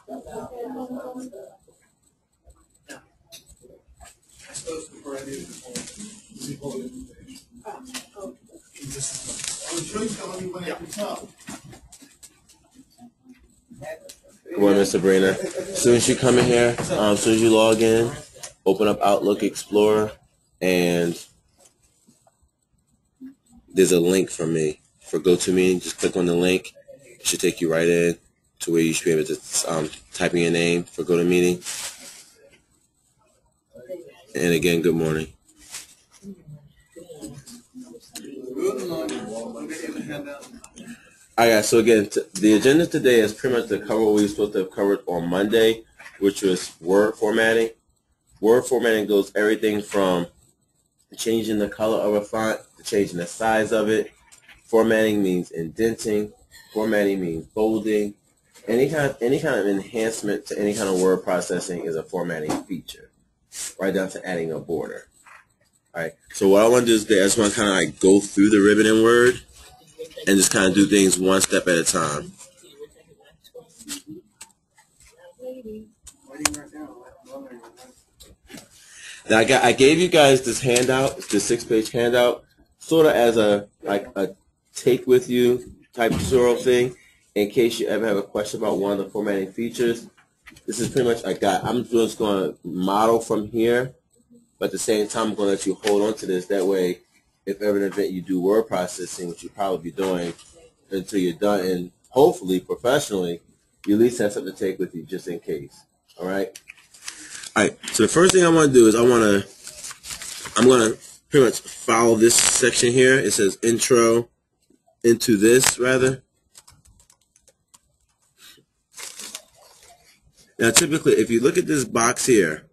Good morning, Miss Sabrina. As soon as you come in here, as soon as you log in, open up Outlook Explorer, and there's a link from me for GoToMeeting. Just click on the link. It should take you right in to where you should be able to type in your name for GoToMeeting. And again, good morning. Good morning. All right, so again, the agenda today is pretty much to cover what we were supposed to have covered on Monday, which was word formatting. Word formatting goes everything from changing the color of a font to changing the size of it. Formatting means indenting. Formatting means bolding. Any kind of enhancement to any kind of word processing is a formatting feature, right down to adding a border. All right, so what I want to do is I just want to kind of like go through the ribbon in Word and just kind of do things one step at a time. Now I gave you guys this handout, this 6-page handout, sort of as a take with you type sort of thing, in case you ever have a question about one of the formatting features. This is pretty much I'm just going to model from here, but at the same time I'm going to let you hold on to this. That way, if ever an event you do word processing, which you'll probably be doing until you're done, and hopefully professionally, you at least have something to take with you just in case. All right. All right. So the first thing I want to do is I'm going to pretty much follow this section here. It says intro into this rather. Now, typically, if you look at this box here,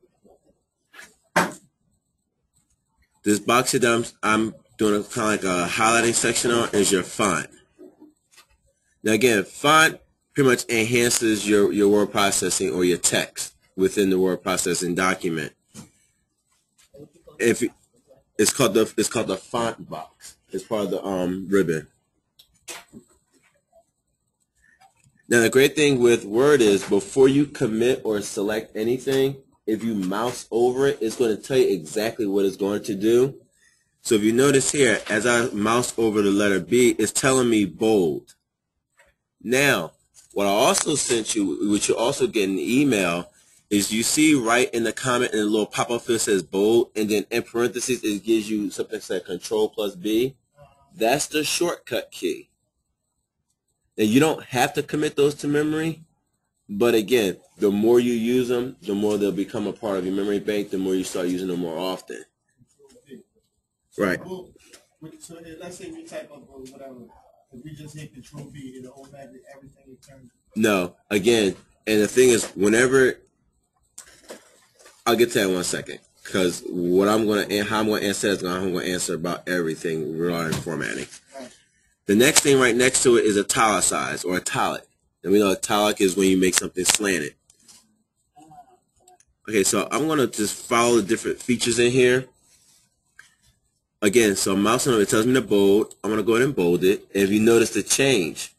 this box here that I'm doing a kind of like a highlighting section on is your font. Now again, font pretty much enhances your word processing or your text within the word processing document. It's called the font box. It's part of the ribbon. Now the great thing with Word is before you commit or select anything, if you mouse over it, it's going to tell you exactly what it's going to do. So if you notice here, as I mouse over the letter B, it's telling me bold. Now, what I also sent you, which you also get in the email, is you see right in the comment in the little pop-up field says bold, and then in parentheses it gives you something that says Control+B. That's the shortcut key. Now you don't have to commit those to memory, but again, the more you use them, the more they'll become a part of your memory bank, the more you start using them more often. Right. So let's say we type up or whatever. If we just hit Control-V, it'll automatically everything returns. No, again, and the thing is, whenever I'll get to that in 1 second, because what how I'm going to answer is I'm going to answer about everything regarding formatting. Right. The next thing right next to it is italicized or italic. And we know italic is when you make something slanted. Okay, so I'm going to just follow the different features in here. Again, so mousing over, it tells me to bold. I'm going to go ahead and bold it. And if you notice the change.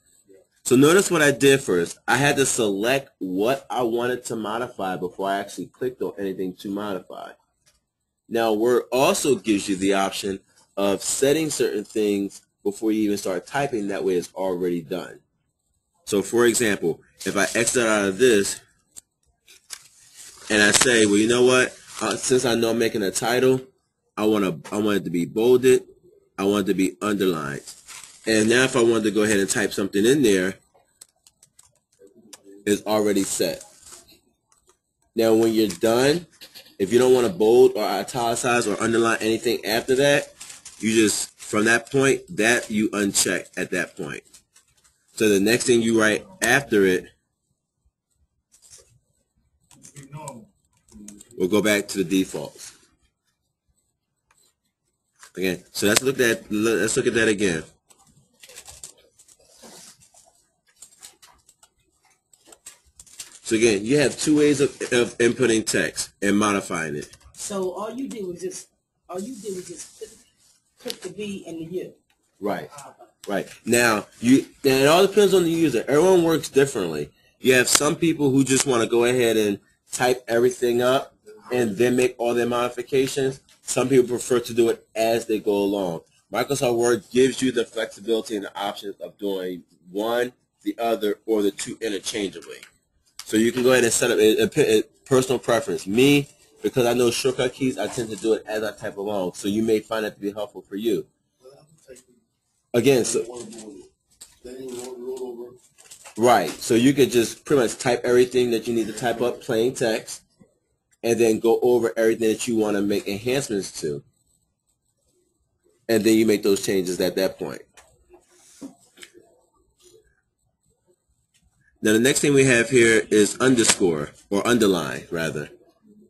So notice what I did first. I had to select what I wanted to modify before I actually clicked on anything to modify. Now, Word also gives you the option of setting certain things before you even start typing. That way it's already done. So for example, if I exit out of this and I say, well, you know what? Since I know I'm making a title, I want it to be bolded. I want it to be underlined. And now if I wanted to go ahead and type something in there, it's already set. Now when you're done, if you don't want to bold or italicize or underline anything after that, you just, from that point, that you uncheck at that point. So the next thing you write after it will go back to the defaults. Again, so let's look at that again. So again, you have two ways of inputting text and modifying it. So all you did was just put the V and the U. Right. Right. Now it all depends on the user. Everyone works differently. You have some people who just want to go ahead and type everything up and then make all their modifications. Some people prefer to do it as they go along. Microsoft Word gives you the flexibility and the options of doing one, the other, or the two interchangeably. So you can go ahead and set up a personal preference. Me, because I know shortcut keys, I tend to do it as I type along. So you may find that to be helpful for you. Again, so right. So you could just pretty much type everything that you need to type up, plain text, and then go over everything that you want to make enhancements to. And then you make those changes at that point. Now the next thing we have here is underscore, or underline rather.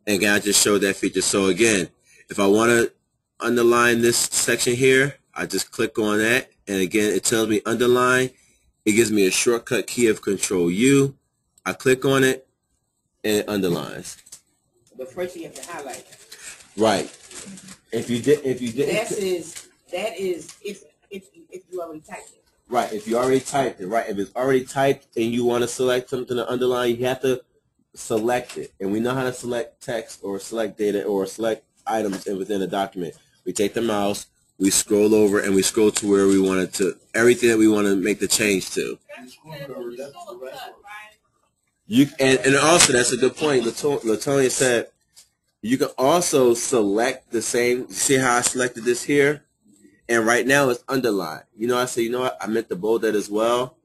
And again, I just showed that feature. So again, if I want to underline this section here, I just click on that. And again, it tells me underline. It gives me a shortcut key of Control U. I click on it, and it underlines. But first you have to highlight it. Right. If you didn't. That is if you already typed it. Right. If you already typed it. Right. If it's already typed and you want to select something to underline, you have to select it. And we know how to select text or select data or select items within a document. We take the mouse, we scroll over, and we scroll to where we want it to, everything that we want to make the change to. And also, that's a good point. Latonia said, you can also select the same. See how I selected this here? And right now it's underlined. You know, I say, you know what? I meant to bold that as well.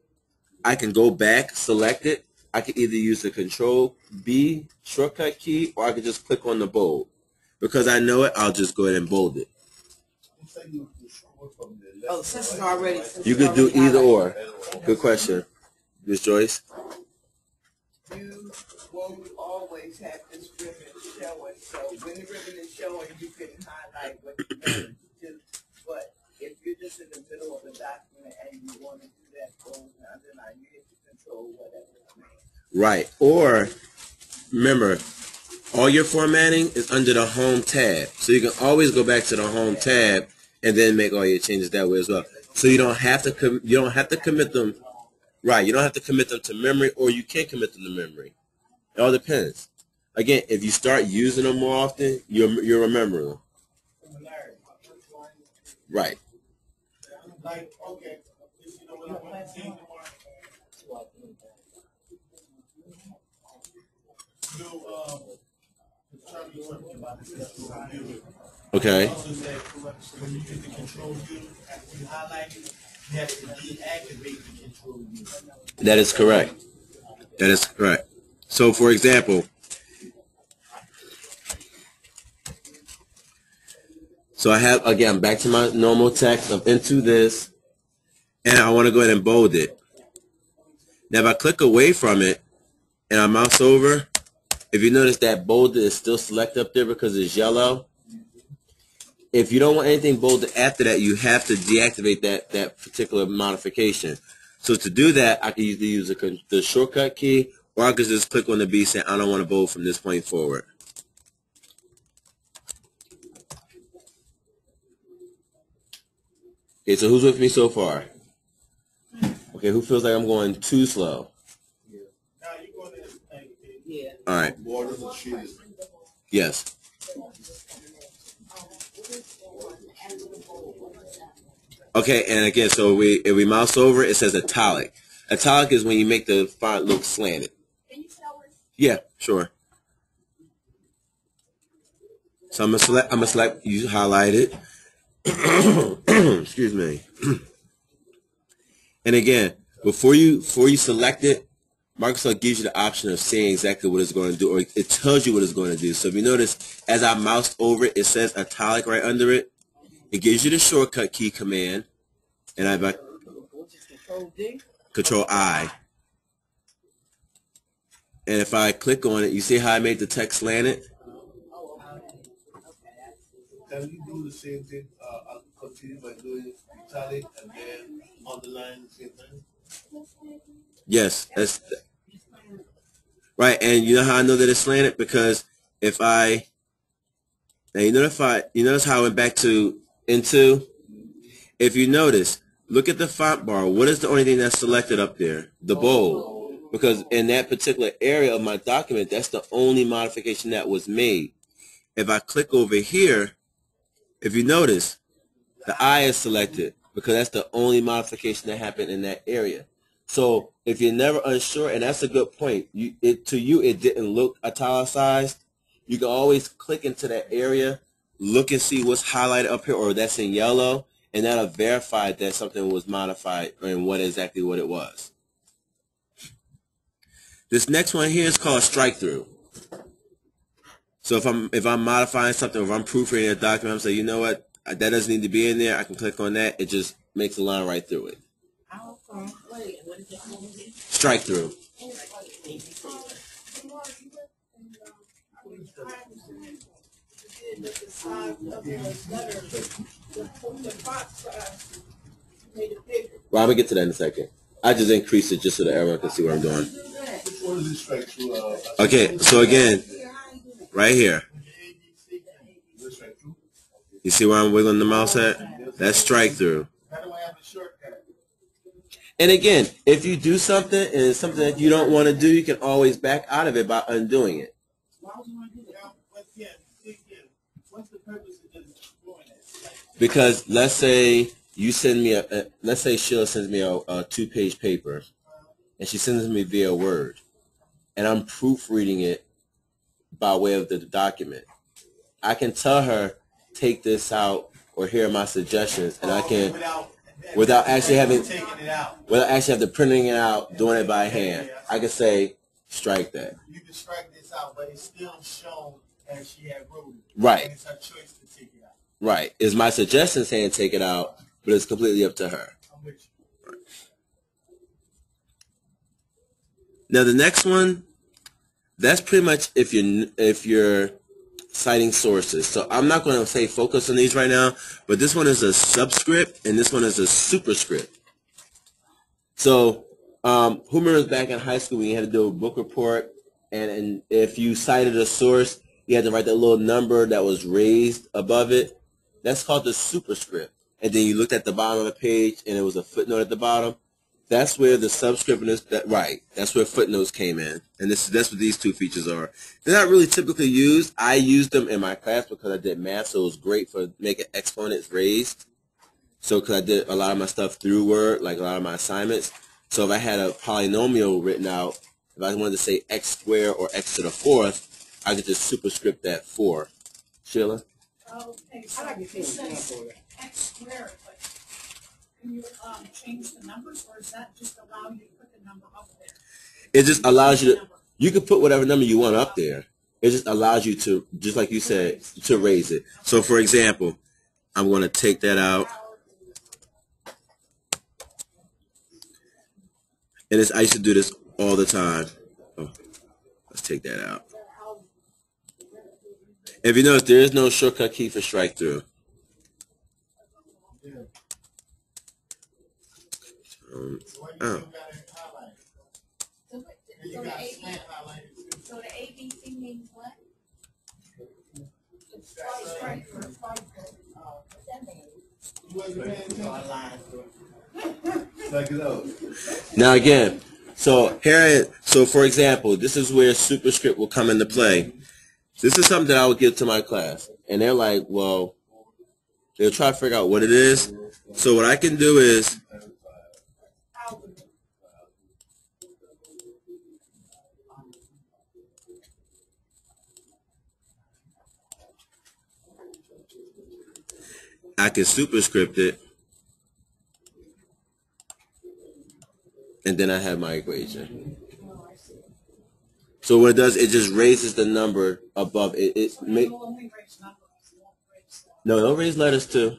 I can go back, select it. I can either use the Control B shortcut key, or I can just click on the bold. Because I know it, I'll just go ahead and bold it. Oh, since it's already. You could do either or. Good question, Ms. Joyce. You won't always have this ribbon showing, so when the ribbon is showing, you can highlight what you want to do. But if you're just in the middle of a document and you want to do that bold and underline, you hit the Control whatever. Right. Or remember, all your formatting is under the Home tab, so you can always go back to the Home tab and then make all your changes that way as well. So you don't have to commit them. Right. You don't have to commit them to memory, or you can commit them to memory. It all depends. Again, if you start using them more often, you'll remember them. Right. Like, okay, you know what I want to see tomorrow? Okay. Also said, when you use the Control U, after you highlight it, you have to deactivate the Control U. That is correct. That is correct. So, for example, so I have, again, back to my normal text of into this, and I want to go ahead and bold it. Now, if I click away from it and I mouse over, if you notice that bolded is still selected up there because it's yellow. If you don't want anything bolded after that, you have to deactivate that particular modification. So to do that, I can either use the shortcut key, or I can just click on the B saying I don't want to bold from this point forward. Okay, so who's with me so far? Okay, who feels like I'm going too slow? Yeah. All right. Yes. Okay, and again, so if we mouse over, it says italic. Italic is when you make the font look slanted. Can you show us? Yeah, sure. So I'm gonna select. You highlight it. Excuse me. And again, before you select it, Microsoft gives you the option of saying exactly what it's going to do, or it tells you what it's going to do. So if you notice, as I moused over it, it says italic right under it. It gives you the shortcut key command, and I Control I. And if I click on it, you see how I made the text slanted? Can you do the same thing? I'll continue by doing italic and then underline the same thing. Yes, that's right. And you know how I know that it's slanted? Because if I, now you notice how I went back to into. If you notice, look at the font bar. What is the only thing that's selected up there? The bold. because in that particular area of my document, that's the only modification that was made. If I click over here, if you notice, the I is selected because that's the only modification that happened in that area. So if you're never unsure, and that's a good point, to you it didn't look italicized, you can always click into that area, look and see what's highlighted up here or that's in yellow, and that'll verify that something was modified and what exactly what it was. This next one here is called strike through. So if I'm modifying something, or if I'm proofreading a document, I'm saying, you know what, that doesn't need to be in there. I can click on that. It just makes a line right through it. Strike through. Well, I'm gonna get to that in a second. I just increased it just so that everyone can see what I'm doing. Which one is it straight through? Okay, so again, right here. You see where I'm wiggling the mouse at? That's strike through. And again, if you do something and it's something that you don't want to do, you can always back out of it by undoing it. Because let's say you send me let's say Sheila sends me a 2-page paper, and she sends me via Word, and I'm proofreading it by way of the document. I can tell her, take this out, or here are my suggestions, and I can, without actually having to printing it out, doing it by hand, I can say, strike that. You can strike this out, but it's still shown as she had wrote it. Right. And it's her choice to take it out. Right. It's my suggestion saying take it out, but it's completely up to her. I'm with you. Right. Now the next one, that's pretty much if you're citing sources. So I'm not going to say focus on these right now, but this one is a subscript and this one is a superscript. So who remembers back in high school when you had to do a book report, and if you cited a source, you had to write that little number that was raised above it? That's called the superscript. And then you looked at the bottom of the page and it was a footnote at the bottom. That's where the subscript is, right. That's where footnotes came in. And that's what these two features are. They're not really typically used. I used them in my class because I did math, so it was great for making exponents raised. So because I did a lot of my stuff through Word, like a lot of my assignments. So if I had a polynomial written out, if I wanted to say x squared or x to the 4th, I could just superscript that 4. Sheila? Okay, so it says X squared, but can you change the numbers, or does that just allow you to put the number up there? It just allows you to, you can put whatever number you want up there. It just allows you to, just like you said, to raise it. So for example, I'm going to take that out. And I used to do this all the time. Oh, let's take that out. If you notice, there is no shortcut key for strike through. Oh. So the ABC means what? Now again, so for example, this is where superscript will come into play. This is something that I would give to my class, and they're like, well, they'll try to figure out what it is. So what I can do is, I can superscript it, and then I have my equation. So what it does, it just raises the number above it. No, don't raise letters too.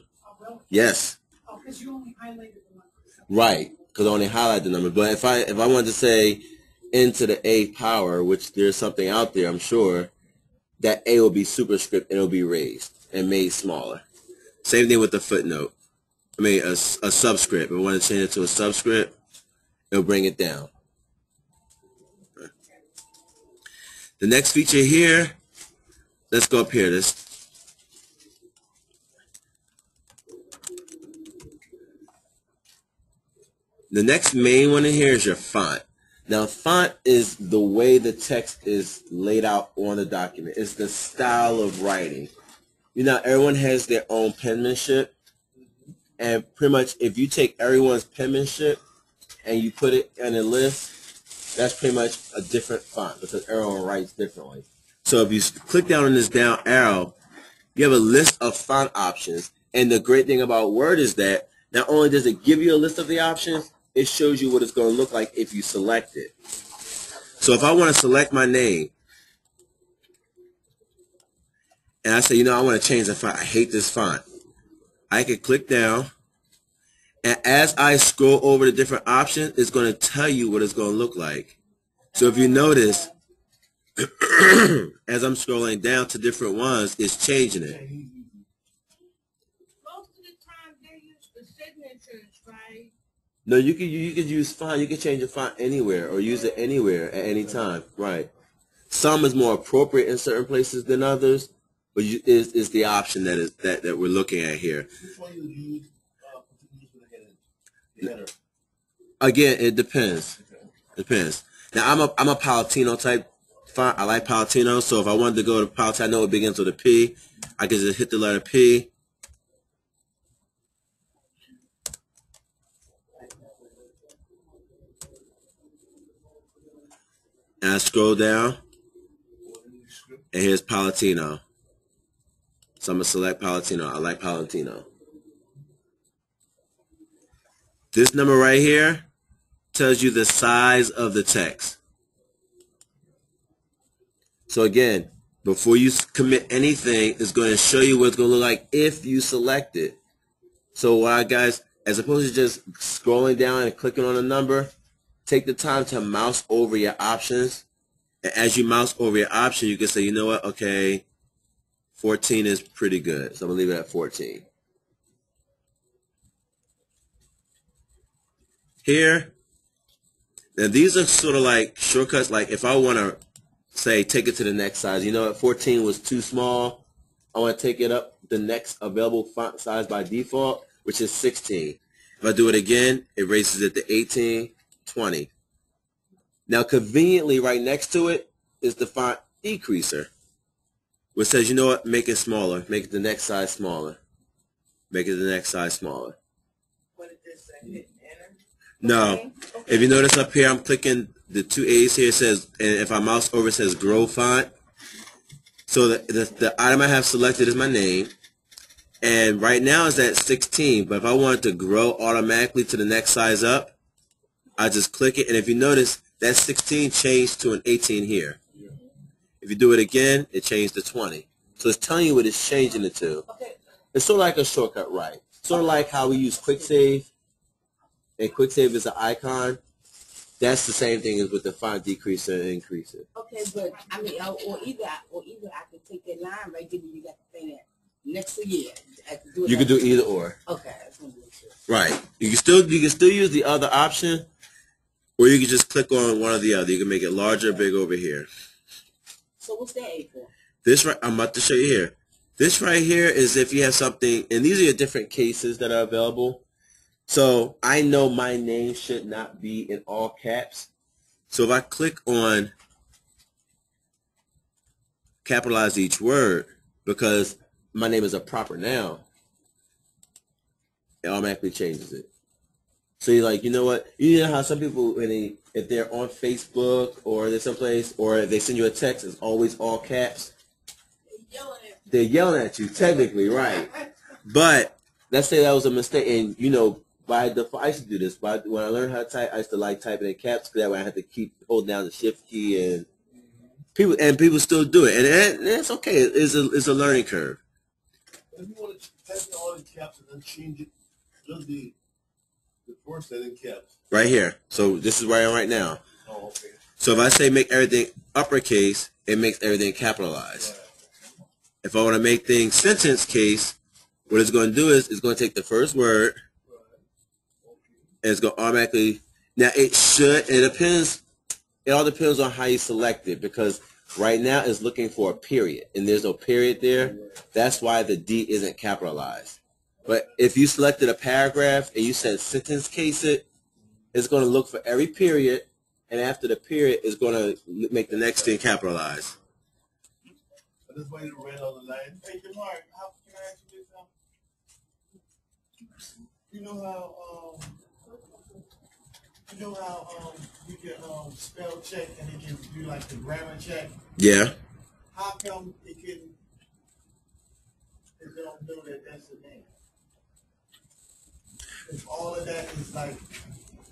Yes. Because you only highlighted the number. Right, because I only highlight the number. But if I wanted to say n to the a power, which there's something out there, I'm sure, that a will be superscript and it'll be raised and made smaller. Same thing with the footnote. I mean, a subscript. If I want to change it to a subscript, it'll bring it down. The next feature here, let's go up here. The next main one in here is your font. Now, font is the way the text is laid out on the document. It's the style of writing. You know, everyone has their own penmanship. And pretty much if you take everyone's penmanship and you put it in a list, that's pretty much a different font because everyone writes differently. So if you click down on this down arrow, you have a list of font options. And the great thing about Word is that not only does it give you a list of the options, it shows you what it's going to look like if you select it. So if I want to select my name, and I say, you know, I want to change the font. I hate this font. I can click down, and as I scroll over the different options, it's going to tell you what it's going to look like. So if you notice, as I'm scrolling down to different ones, it's changing it. Most of the time they use the signatures, right? No, you can use font. You can change the font anywhere or use it anywhere at any time. Right. Some is more appropriate in certain places than others, but is the option that we're looking at here. Which one you use with the header? Again, it depends. Depends. Now I'm a Palatino type font. I like Palatino, so if I wanted to go to Palatino, I know it begins with a P. I can just hit the letter P. And I scroll down, and here's Palatino. So I'm going to select Palatino. I like Palatino. This number right here tells you the size of the text. So again, before you commit anything, it's going to show you what it's going to look like if you select it. So guys, as opposed to just scrolling down and clicking on a number, take the time to mouse over your options. And as you mouse over your option, you can say, you know what, okay, 14 is pretty good. So I'm going to leave it at 14. Here, now these are sort of like shortcuts. Like if I want to say take it to the next size, you know what, 14 was too small. I want to take it up the next available font size by default, which is 16. If I do it again, it raises it to 18, 20. Now conveniently right next to it is the font decreaser, which says, you know what, make it smaller. Make it the next size smaller. Make it the next size smaller. What is this? Hit enter? No. Okay. If you notice up here, I'm clicking the two A's here. It says, and if I mouse over, it says grow font. So the item I have selected is my name. And right now it's at 16. But if I want it to grow automatically to the next size up, I just click it. And if you notice, that 16 changed to an 18 here. If you do it again, it changed to 20. So it's telling you what it's changing it to. Okay. It's sort of like a shortcut, right? Sort of like how we use Quick Save. And Quick Save is an icon. That's the same thing as with the font decreaser and increaser. Okay, but I mean, or either I could take that line right there, you got the thing that next to you. You can do either or. Okay, that's gonna be sure. Right. You can still use the other option, or you can just click on one or the other. You can make it larger or big over here. So what's that A for? This right, I'm about to show you here. This right here is if you have something, and these are your different cases that are available. So I know my name should not be in all caps. So if I click on capitalize each word, because my name is a proper noun, it automatically changes it. So you're like, you know what? You know how some people, if they're on Facebook or they're someplace, or they send you a text, it's always all caps. They're yelling at you, technically, right? But let's say that was a mistake, and you know, by default, I used to do this. But when I learned how to type, I used to like typing in caps, because that way I had to keep holding down the shift key, and people still do it, and it's okay. It's a learning curve. If you want to type in all the caps and then change it, just the first setting caps. Right here. So this is where I am right now. Oh, okay. So if I say make everything uppercase, it makes everything capitalized. If I want to make things sentence case, what it's going to do is it's going to take the first word, and it's going to automatically, now it depends, it all depends on how you select it, because right now it's looking for a period, and there's no period there. That's why the D isn't capitalized. But if you selected a paragraph and you said sentence case it, it's going to look for every period and after the period, it's going to make the next thing capitalized. I just want you to read on the line. Hey, Jamar, how can I ask you this? You know how you can spell check and it can do like the grammar check. Yeah. How come it don't know that that's the name? If all of that is like,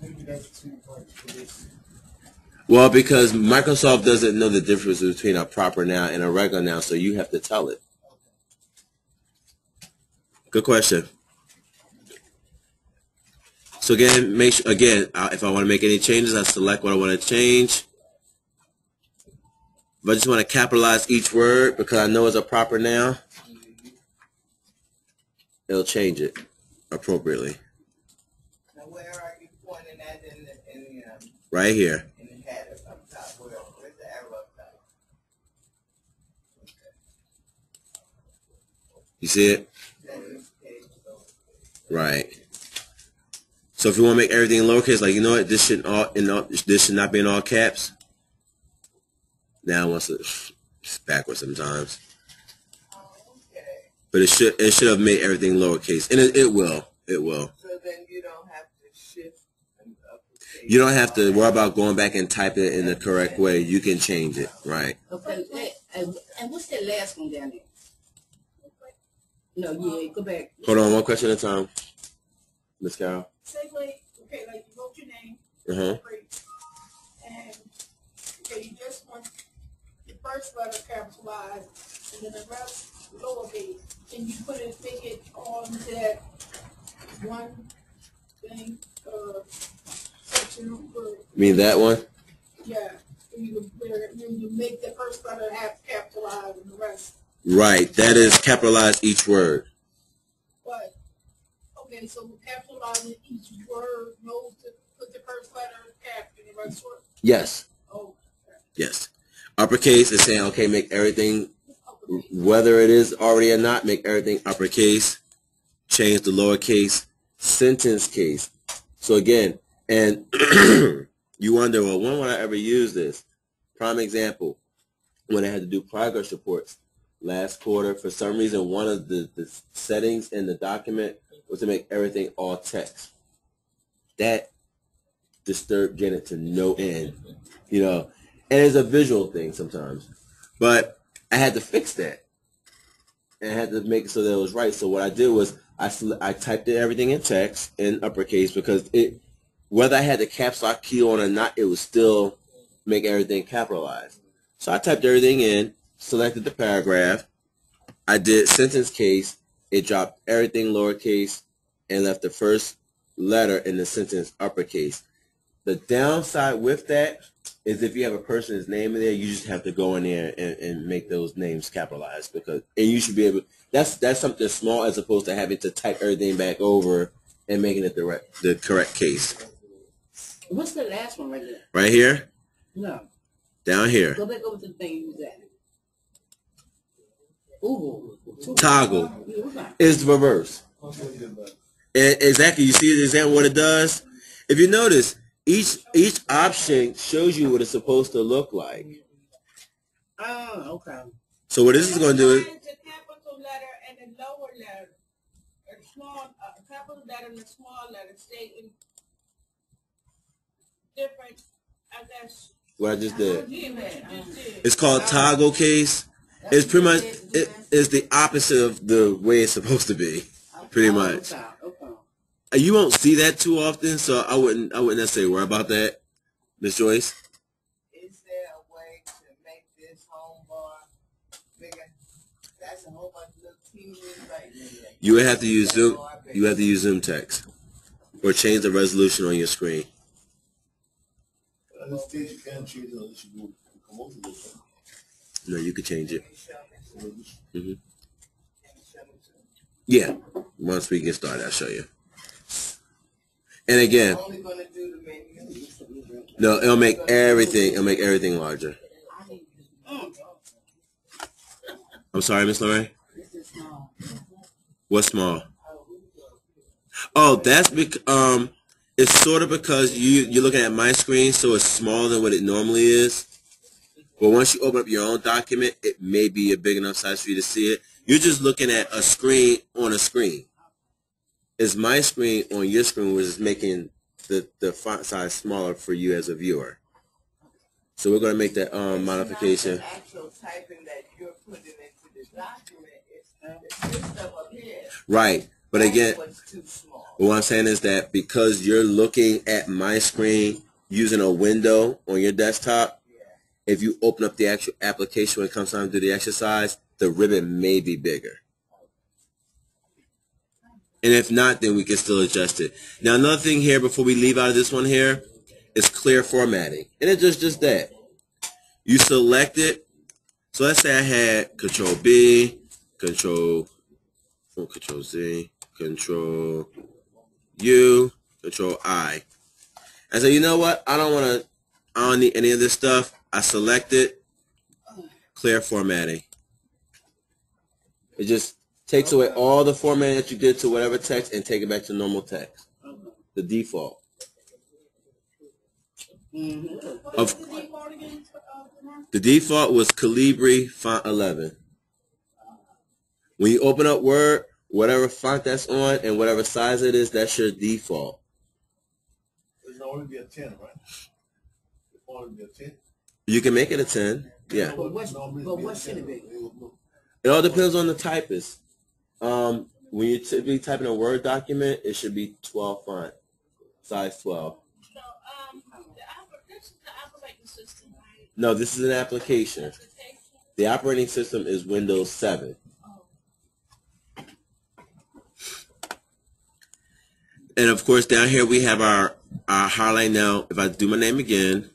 maybe that's too much for this. Well, because Microsoft doesn't know the difference between a proper noun and a regular noun, so you have to tell it. Good question. So again, if I want to make any changes, I select what I want to change. If I just want to capitalize each word because I know it's a proper noun, it'll change it appropriately. Now, where are you pointing at in the Right here. in the header up top? Where's the arrow up top? You see it? Right. So if you want to make everything lowercase, like, you know what, this should not be in all caps. Now it wants to, it's backwards sometimes. Okay. But it should have made everything lowercase, and it will. So then you don't have to shift and uppercase. You don't have to worry about going back and type it in the correct way. You can change it, right? Okay, and what's that last one down there? No, yeah, go back. Hold on, one question at a time, Miss Carol. Say like, okay, like you wrote your name, great, and okay, you just want the first letter capitalized, and then the rest lowercase, and you make it on that one thing, section word. You mean that one? Yeah, you make the first letter half capitalized and the rest. Right, that is capitalize each word. But okay, so capitalizing each word knows to put the first letter cap in the rest word. Yes, Oh, yes. Uppercase is saying, okay, make everything, whether it is already or not, make everything uppercase. Change the lowercase. Sentence case. So again, and you wonder, well, when would I ever use this? Prime example, when I had to do progress reports last quarter, for some reason, one of the settings in the document was to make everything all text. That disturbed Janet to no end, you know, and it's a visual thing sometimes. But I had to fix that, and I had to make it so that it was right. So what I did was I typed everything in text in uppercase because whether I had the caps lock key on or not, it would still make everything capitalized. So I typed everything in, selected the paragraph. I did sentence case. It dropped everything lowercase and left the first letter in the sentence uppercase. The downside with that is if you have a person's name in there, you just have to go in there and make those names capitalized, and you should be able. That's something small as opposed to having to type everything back over and making it the correct case. What's the last one right there? Right here. No. Down here. Go back over to the thing you was at. Ooh. Toggle is the reverse. Exactly. You see exactly what it does? If you notice, each option shows you what it's supposed to look like. Oh, okay. So what this is going to do is, The capital letter and the lower letter, a small, capital letter and a small letter stay in different, I guess. what I just did. Yeah, what you just did. It's called toggle case. It's pretty much it's the opposite of the way it's supposed to be. Pretty much. Okay. You won't see that too often, so I wouldn't necessarily worry about that, Miss Joyce. Is there a way to make this home bar bigger? That's a whole bunch of little teeny right there. You would have to use Zoom. You have to use Zoom text, or change the resolution on your screen. This stage you can't change it unless you go come over this. No, you could change it. Mm-hmm. Yeah. Once we get started, I'll show you. And again, Only gonna do the menu. no, it'll make everything. It'll make everything larger. I'm sorry, Miss Lorraine. What's small? Oh, that's because It's sort of because you're looking at my screen, so it's smaller than what it normally is. But once you open up your own document, it may be a big enough size for you to see it. You're just looking at a screen on a screen. It's my screen on your screen, which is making the font size smaller for you as a viewer. So we're going to make that modification. It's not the actual typing that you're putting into the document. It's this stuff up here. Right. But again, What's too small. what I'm saying is that because you're looking at my screen using a window on your desktop, if you open up the actual application when it comes time to do the exercise, the ribbon may be bigger. And if not, then we can still adjust it. Now, another thing here before we leave out of this one here is clear formatting. And it's just that. You select it. So let's say I had Control B, Control Z, Control U, Control I. I say, you know what? I don't need any of this stuff. I select it, clear formatting. It just takes away all the formatting that you did to whatever text and take it back to normal text. The default. What's the default again? The default was Calibri font 11. When you open up Word, whatever font that's on and whatever size it is, that's your default. It'll only be a 10, right? It'll only be a 10. You can make it a 10. Yeah. But what should it be? It all depends on the typist. When you typically type in a Word document, it should be 12 font, size 12. So, this is the operating system, right? No, this is an application. Application. The operating system is Windows 7. And of course, down here we have our highlight. Now, if I do my name again,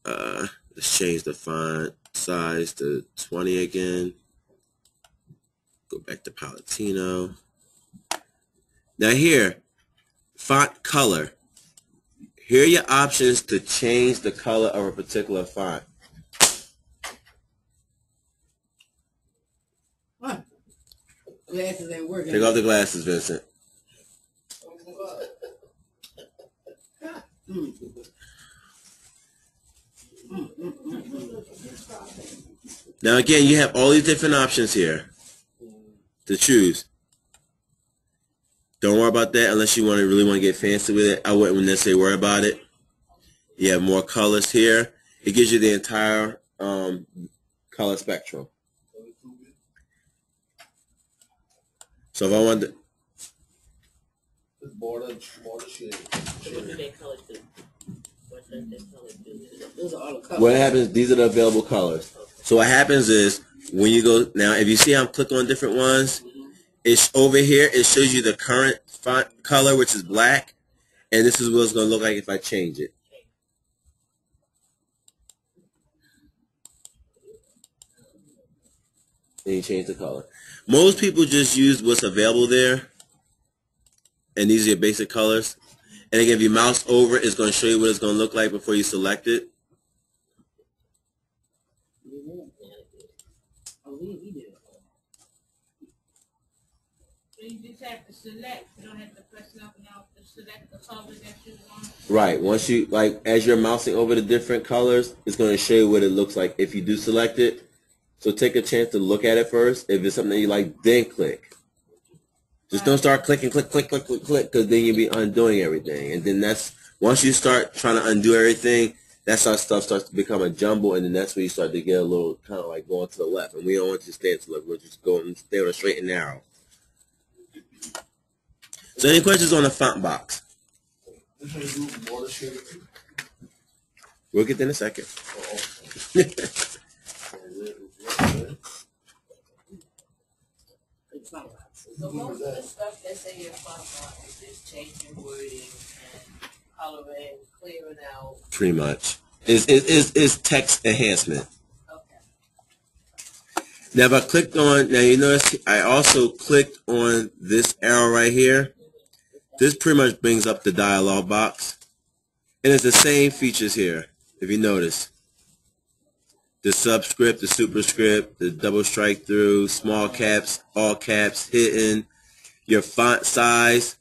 let's change the font size to 20 again. Go back to Palatino. Now here, font color. Here are your options to change the color of a particular font. Glasses ain't working. Take off the glasses, Vincent. Now again, you have all these different options here to choose. Don't worry about that unless you really want to get fancy with it. I wouldn't necessarily worry about it. You have more colors here. It gives you the entire color spectrum. So if I want to, Border shade. Those are all the colors. what happens, these are the available colors. So what happens is, when you go, now if you see I'm clicking on different ones, it's over here, it shows you the current font color, which is black, and this is what it's going to look like if I change it. And you change the color. Most people just use what's available there, and these are your basic colors. And again, if you mouse over, it's going to show you what it's going to look like before you select it. So you just have to select. You don't have to press nothing else to select the color that you want. Right. Once you, as you're mousing over the different colors, it's going to show you what it looks like if you do select it. So take a chance to look at it first. If it's something that you like, then click. Just don't start clicking, click, because then you'll be undoing everything. And then once you start trying to undo everything, that's how stuff starts to become a jumble, and then that's when you start to get a little kind of like going to the left. And we don't want you to stay to the left. We're just going to stay on a straight and narrow. So any questions on the font box? We'll get there in a second. So most of the stuff that's in your font box is just changing wording and coloring, clearing out. Pretty much. Is text enhancement. Okay. Now if I clicked on, now you notice I also clicked on this arrow right here. This pretty much brings up the dialog box. And it's the same features here, if you notice. The subscript, the superscript, the double strike through, small caps, all caps, hidden, your font size.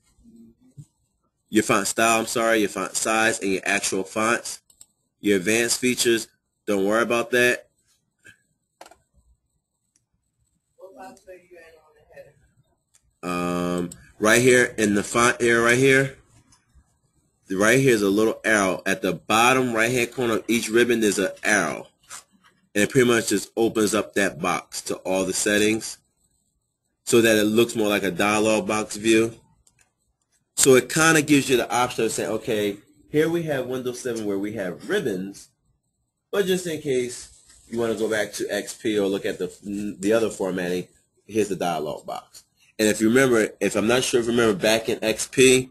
your font style, your font size, and your actual fonts. Your advanced features, don't worry about that. What about say you ain't on the header? Right here in the font area right here is a little arrow. At the bottom right hand corner of each ribbon, there's an arrow. And it pretty much just opens up that box to all the settings so that it looks more like a dialog box view. So it kind of gives you the option of saying, okay, here we have Windows 7 where we have ribbons, but just in case you want to go back to XP or look at the other formatting, here's the dialog box. And if you remember, I'm not sure if you remember back in XP,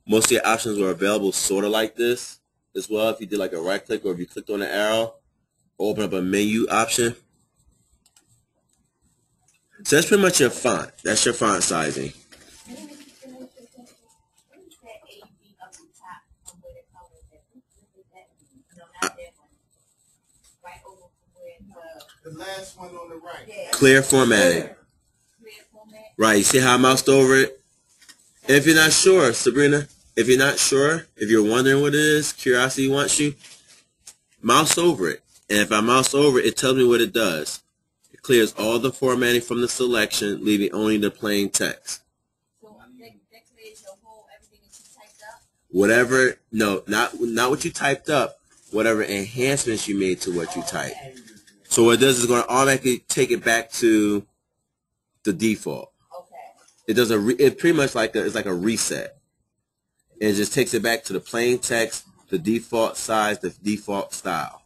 most of your options were available sort of like this as well. If you did like a right click or if you clicked on the arrow, open up a menu option. So that's pretty much your font. That's your font sizing. The last one on the right. Clear formatting. Right, you see how I moused over it? And if you're not sure, Sabrina, if you're wondering what it is, curiosity wants you, mouse over it. And if I mouse over it, it tells me what it does. It clears all the formatting from the selection, leaving only the plain text. So that clears your whole everything that you typed up? Whatever, no, not what you typed up, whatever enhancements you made to what you typed. So what it does is going to automatically take it back to the default. Okay. It does it pretty much it's like a reset. And it just takes it back to the plain text, the default size, the default style.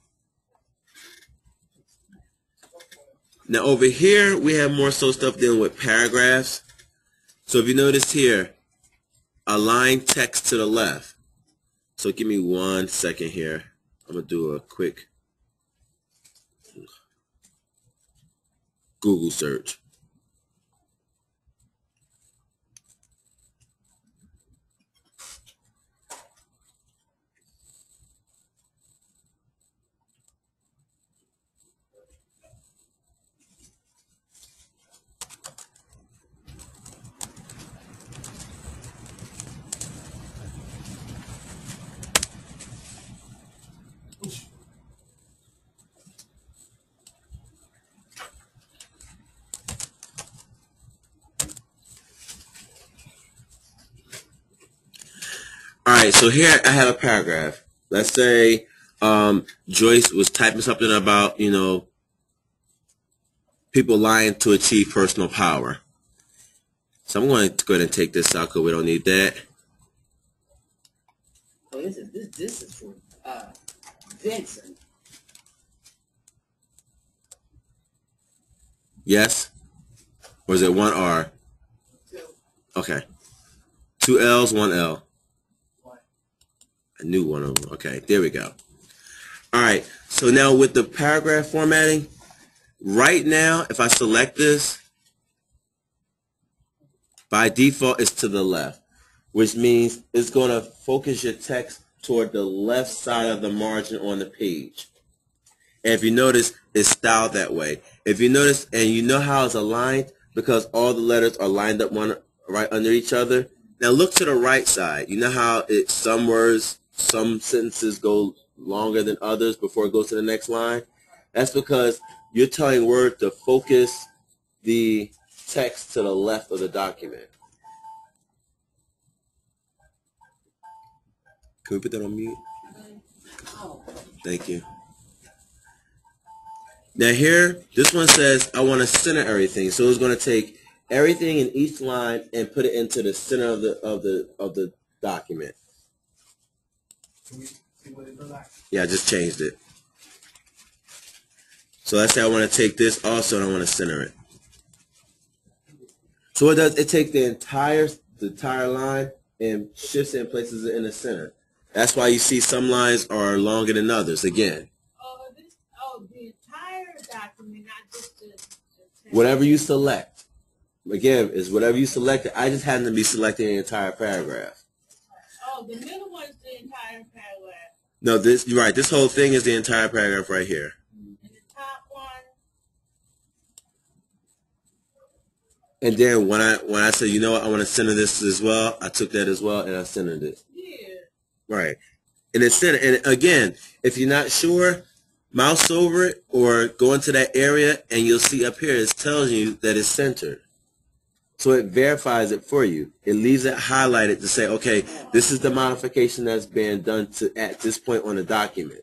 Now over here, we have more so stuff dealing with paragraphs. So if you notice here, align text to the left. So give me 1 second here. I'm going to do a quick Google search. Alright, so here I have a paragraph. Let's say Joyce was typing something about, people lying to achieve personal power. So I'm going to go ahead and take this out because we don't need that. Oh, this is for Vincent. Yes? Or is it 1 R? 2. Okay. 2 L's, 1 L. I knew one of them. Okay, there we go. All right, so now with the paragraph formatting, right now, if I select this, by default, it's to the left, which means it's going to focus your text toward the left side of the margin on the page. And if you notice, it's styled that way. If you notice, and you know how it's aligned, because all the letters are lined up one right under each other. Now look to the right side. You know how some words, some sentences go longer than others before it goes to the next line? That's because you're telling Word to focus the text to the left of the document. Can we put that on mute? Thank you. Now here, this one says I want to center everything. So it's going to take everything in each line and put it into the center of the document. Can we see what it looks like? Yeah, I just changed it. So let's say I want to take this also and I want to center it. So what does it take the entire line and shifts it and places it in the center. That's why you see some lines are longer than others again. The entire document, not just the Whatever you select. Again, is whatever you selected. I just happen to be selecting the entire paragraph. Oh, the middle one's the entire paragraph. No, you're right. This whole thing is the entire paragraph right here. And the top one. And then when I said, you know what, I want to center this as well, I took that as well and I centered it. Yeah. Right. And it's centered. And again, if you're not sure, mouse over it or go into that area and you'll see up here it tells you that it's centered. So it verifies it for you. It leaves it highlighted to say, okay, this is the modification that's being done at this point on the document.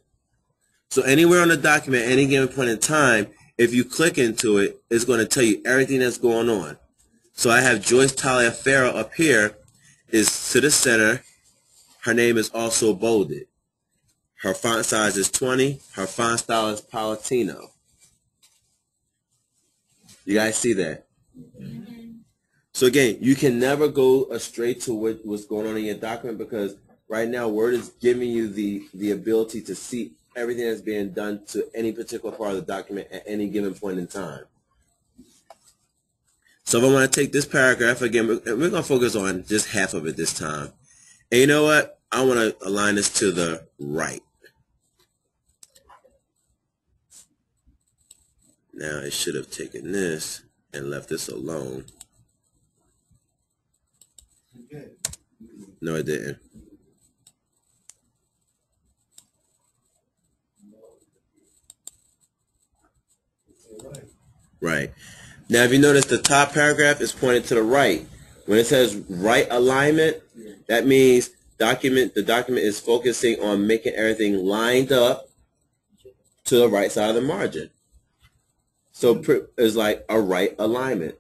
So anywhere on the document, any given point in time, if you click into it, it's going to tell you everything that's going on. So I have Joyce Talia Farrell up here is to the center. Her name is also bolded. Her font size is 20. Her font style is Palatino. You guys see that? So again, you can never go straight to what's going on in your document because right now Word is giving you the ability to see everything that's being done to any particular part of the document at any given point in time. So if I want to take this paragraph, again, we're going to focus on just half of it this time. And you know what? I want to align this to the right. Now it should have taken this and left this alone. No, it didn't. Right. Now, if you notice, the top paragraph is pointed to the right. When it says right alignment, that means the document is focusing on making everything lined up to the right side of the margin. So it's like a right alignment.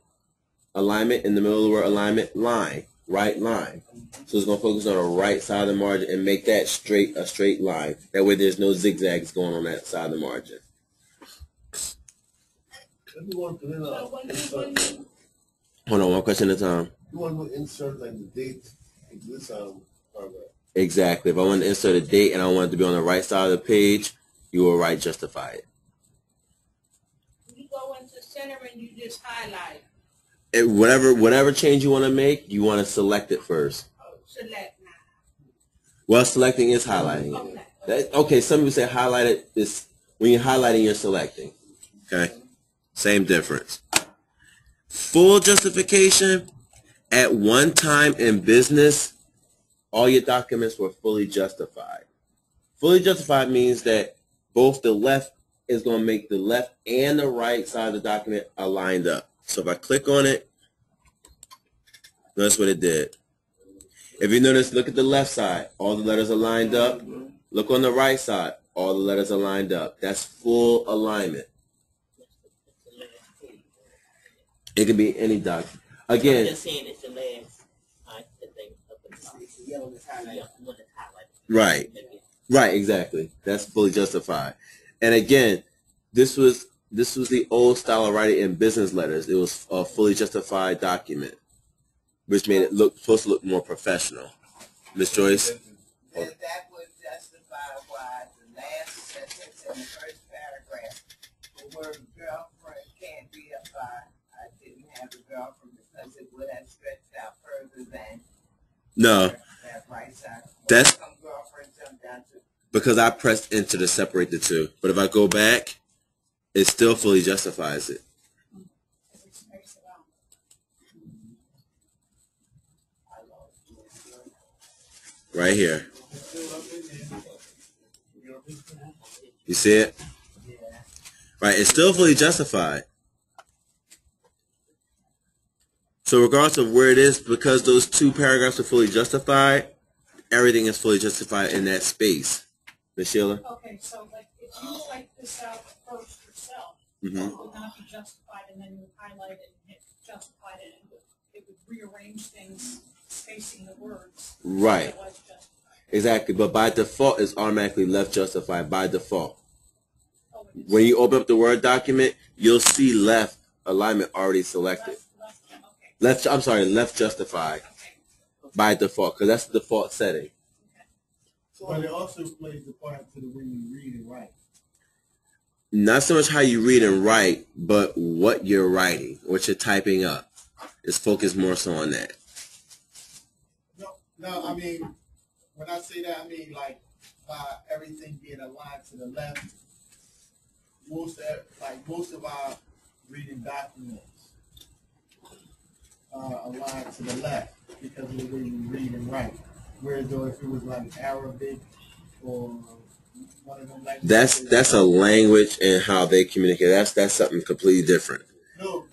Alignment in the middle of the word alignment, line, right line. So it's going to focus on the right side of the margin and make that a straight line. That way there's no zigzags going on that side of the margin. Want to Hold on, one question at a time. You want to insert like the date in this paragraph. Exactly. If I want to insert a date and I want it to be on the right side of the page, you will write justify it. You go into center and you just highlight. Whatever change you want to make, you want to select it first. Oh, select now. Well, selecting is highlighting it. Okay, some people say highlighted is when you're highlighting, you're selecting. Okay, same difference. Full justification. At one time in business, all your documents were fully justified. Fully justified means that both the left is going to make the left and the right side of the document aligned up. So if I click on it, notice what it did. If you notice, look at the left side. All the letters are lined up. Look on the right side. All the letters are lined up. That's full alignment. It can be any document. Again, Just saying it's the last thing up in the top. The yellow is highlighted. One that's highlighted. Right. Right, exactly. That's fully justified. And again, this was the old style of writing in business letters. It was a fully justified document, which made it supposed to look more professional. Miss Joyce? And that would justify why the last sentence in the first paragraph, the word girlfriend can't be applied. I didn't have a girlfriend because it would have stretched out further than No. that right side. That's girlfriend jumped down to because I pressed enter to separate the two. But if I go back, it still fully justifies it. Right here. You see it? Right, it's still fully justified. So regardless of where it is, because those two paragraphs are fully justified, everything is fully justified in that space. Ms. Sheila? Okay, so like if you type this out first yourself, Mm-hmm. it would not be justified, and then you highlight it and hit justified it, and it would rearrange things, spacing the words. Right. So it was justified. Exactly, but by default, it's automatically left justified by default. Oh, it is. When you open up the Word document, you'll see left alignment already selected. Left, okay. Left justified Okay. by default, because that's the default setting. But it also plays the part to the way you read and write. Not so much how you read and write, but what you're writing, what you're typing up. It's focused more so on that. No, I mean, when I say that, I mean like by everything being aligned to the left. Most of our reading documents, line to the left because of the way you read and write. Whereas though if it was like Arabic or one of them languages, that's a language and how they communicate. That's something completely different. no,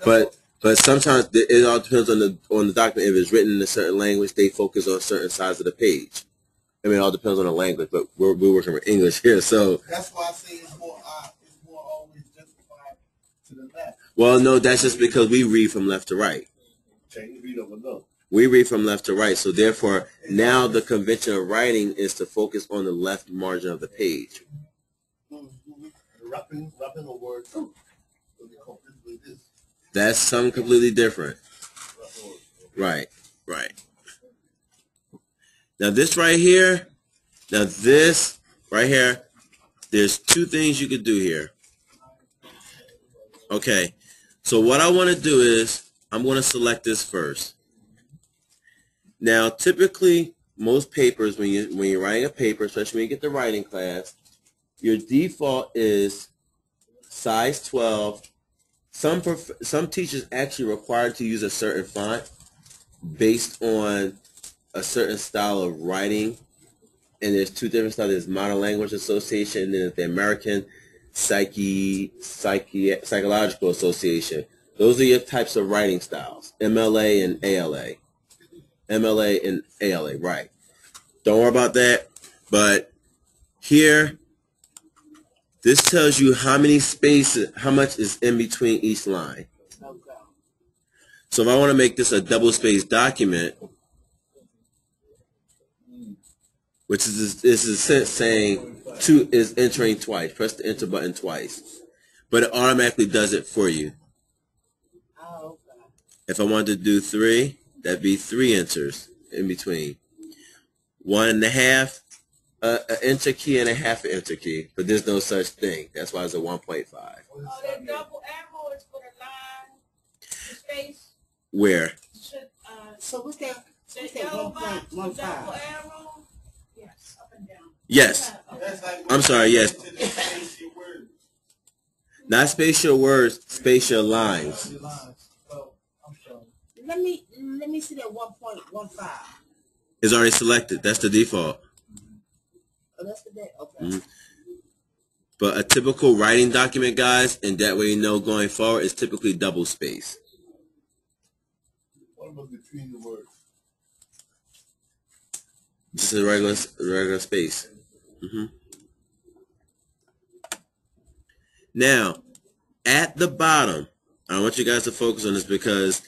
But sometimes it all depends on the document. If it's written in a certain language, they focus on certain sides of the page. I mean, it all depends on the language, but we're working with English here, so. that's why I say it's more always justified to the left. Well, no, that's just because we read from left to right. We read from left to right, so therefore, now the convention of writing is to focus on the left margin of the page. Wrapping a word too. That's something completely different. Right. Now this right here, there's two things you could do here. Okay, so what I want to do is, I'm going to select this first. Now, typically, most papers, when you're writing a paper, especially when you get to writing class, your default is size 12. Some teachers actually require to use a certain font based on a certain style of writing. And there's two different styles. There's Modern Language Association and then the American Psychological Association. Those are your types of writing styles, MLA and ALA. MLA and ALA, right. Don't worry about that. But here, this tells you how many spaces, how much is in between each line. So if I want to make this a double-spaced document, which is a sense saying 2 is entering twice. Press the enter button twice. But it automatically does it for you. If I wanted to do 3, that'd be 3 enters in between. 1.5, an enter key and a half an enter key. But there's no such thing. That's why it's a 1.5. Oh, that double arrow is for the line, the space. Where? So what's that? The What's that yellow box, the 1.15? double arrow. Yes, up and down. Yes. That's like I'm sorry, yes. to the spatial word. Not spatial words, spatial lines. The lines. Oh, I'm sorry. Let me see that 1.15. It's already selected. That's the default. Oh, that's the day. Okay. Mhm. But a typical writing document, guys, and that way you know going forward, is typically double space. What about between the words? Just a regular space. Now, at the bottom, I want you guys to focus on this because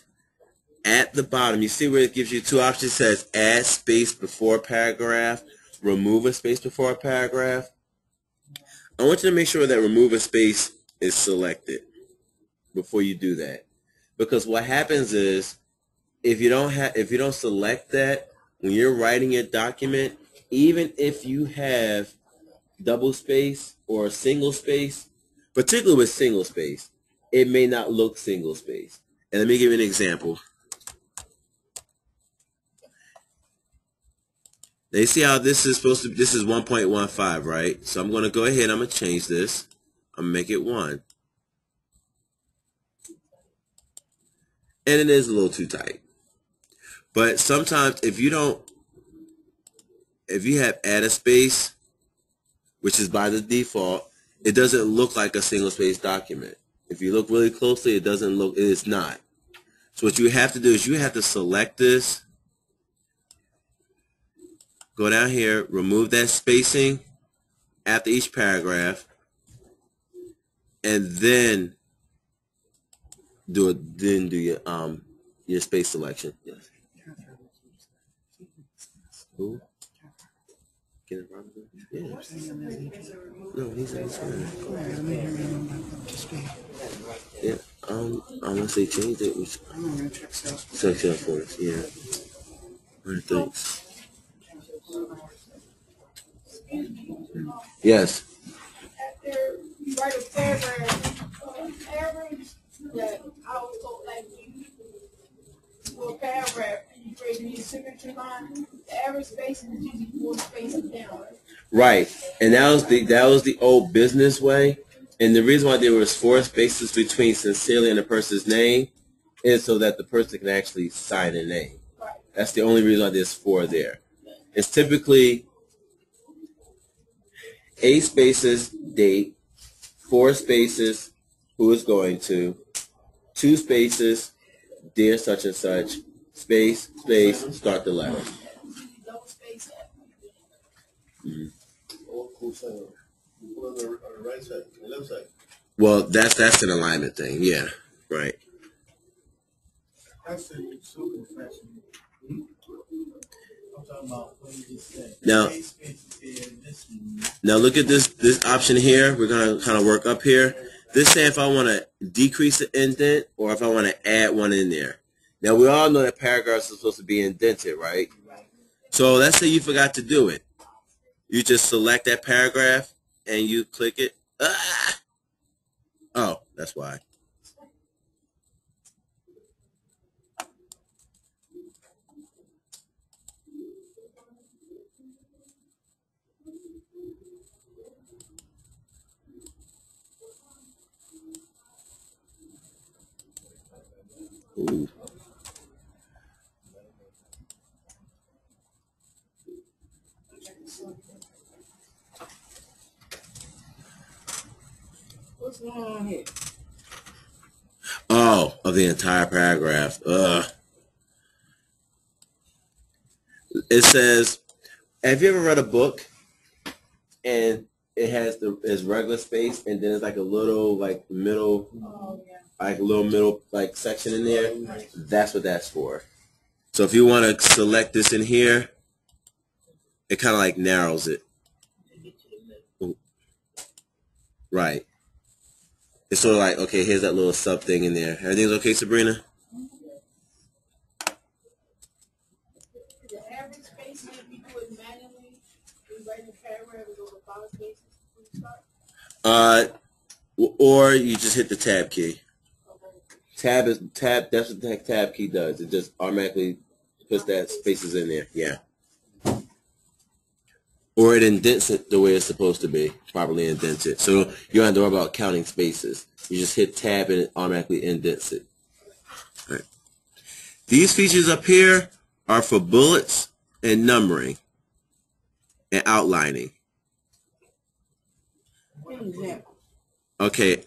at the bottom, you see where it gives you 2 options. It says add space before paragraph, remove a space before a paragraph. I want you to make sure that remove a space is selected before you do that. Because what happens is, if you don't select that, when you're writing your document, even if you have double space or single space, particularly with single space, it may not look single space. And let me give you an example. Now you see how this is supposed to be, this is 1.15, right? So I'm going to go ahead and I'm going to change this. I'm going to make it 1. And it is a little too tight. But sometimes if you have add a space, which is by the default, it doesn't look like a single space document. If you look really closely, it doesn't look, it is not. So what you have to do is you have to select this, go down here, remove that spacing after each paragraph, and then do your space selection. Yes. Who? Kenneth Robinson? Yeah. No, he's in yeah. Unless they changed it, which section for us, yeah. Thanks. Yes. After you write a paragraph, average that I would go like for a paragraph and you create your signature line, the average spacing is usually 4 spaces down. Right, and that was the old business way, and the reason why there was 4 spaces between sincerely and the person's name is so that the person can actually sign a name. Right. That's the only reason why there's 4 there. It's typically 8 spaces, date, 4 spaces, who is going to, 2 spaces, dear such and such, space, start the letter. Double space that. Who's saying? Who on the right side, the left side? Well, that's an alignment thing. Yeah, right. That's a super professional. I'm talking about what you just said. Now- Eight spaces there, this one. Now look at this option here. We're gonna kind of work up here. This say if I want to decrease the indent or if I want to add one in there. Now we all know that paragraphs are supposed to be indented, right? So let's say you forgot to do it. You just select that paragraph and you click it. Ah! Oh, that's why. Ooh. What's going on here? Oh, of the entire paragraph. Ugh. It says, have you ever read a book and it has its regular space and then it's like a little like middle, like a little middle like section in there? That's what that's for. So if you want to select this in here, it kind of like narrows it. Right. It's sort of like, okay, here's that little sub thing in there. Everything's okay, Sabrina? The average spacing, if you do it manually, you write the paragraph and go to 5 spaces before you start. Or you just hit the tab key. Okay. Tab. That's what the tab key does. It just automatically puts that spaces in there. Yeah. Or it indents it the way it's supposed to be, properly indents it. So you don't have to worry about counting spaces. You just hit tab and it automatically indents it. All right. These features up here are for bullets and numbering and outlining. What example? Okay,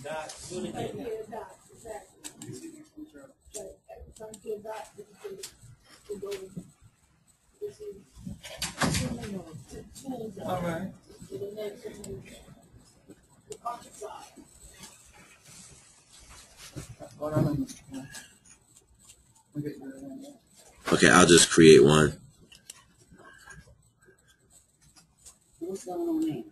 Dots. Right here, dot, exactly. Right, every time you get a dot, you go, this is, All right. to the next one. The pocket side. Hold on. Okay. okay, I'll just create one. What's going on there?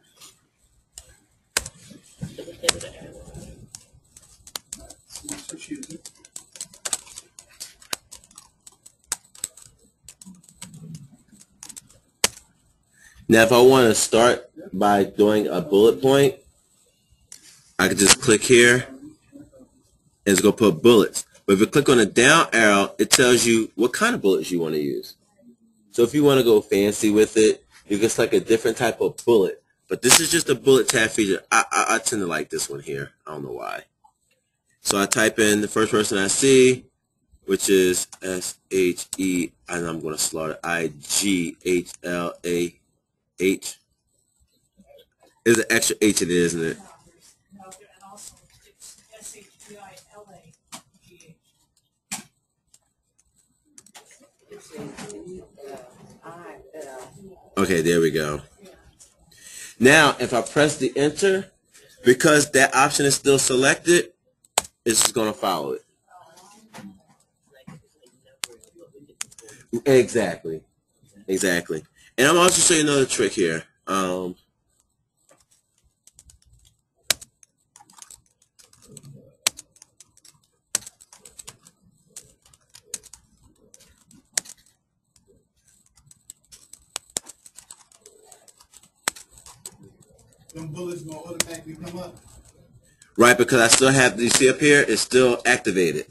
Now, if I want to start by doing a bullet point, I could just click here and it's going to put bullets. But if you click on the down arrow, it tells you what kind of bullets you want to use. So if you want to go fancy with it, you can select a different type of bullet. But this is just a bullet tab feature. I tend to like this one here. I don't know why. So I type in the first person I see, which is S-H-E, and I'm going to slaughter I-G-H-L-A. H. There's an extra H in it, isn't it? No, and also it's S-H-G-I-L-A-G-H. Okay, there we go. Now, if I press the enter, because that option is still selected, it's just going to follow it. Exactly. Exactly. And I'm also showing you another trick here. Them bullets gonna automatically come up. Right, because I still have, you see up here, it's still activated.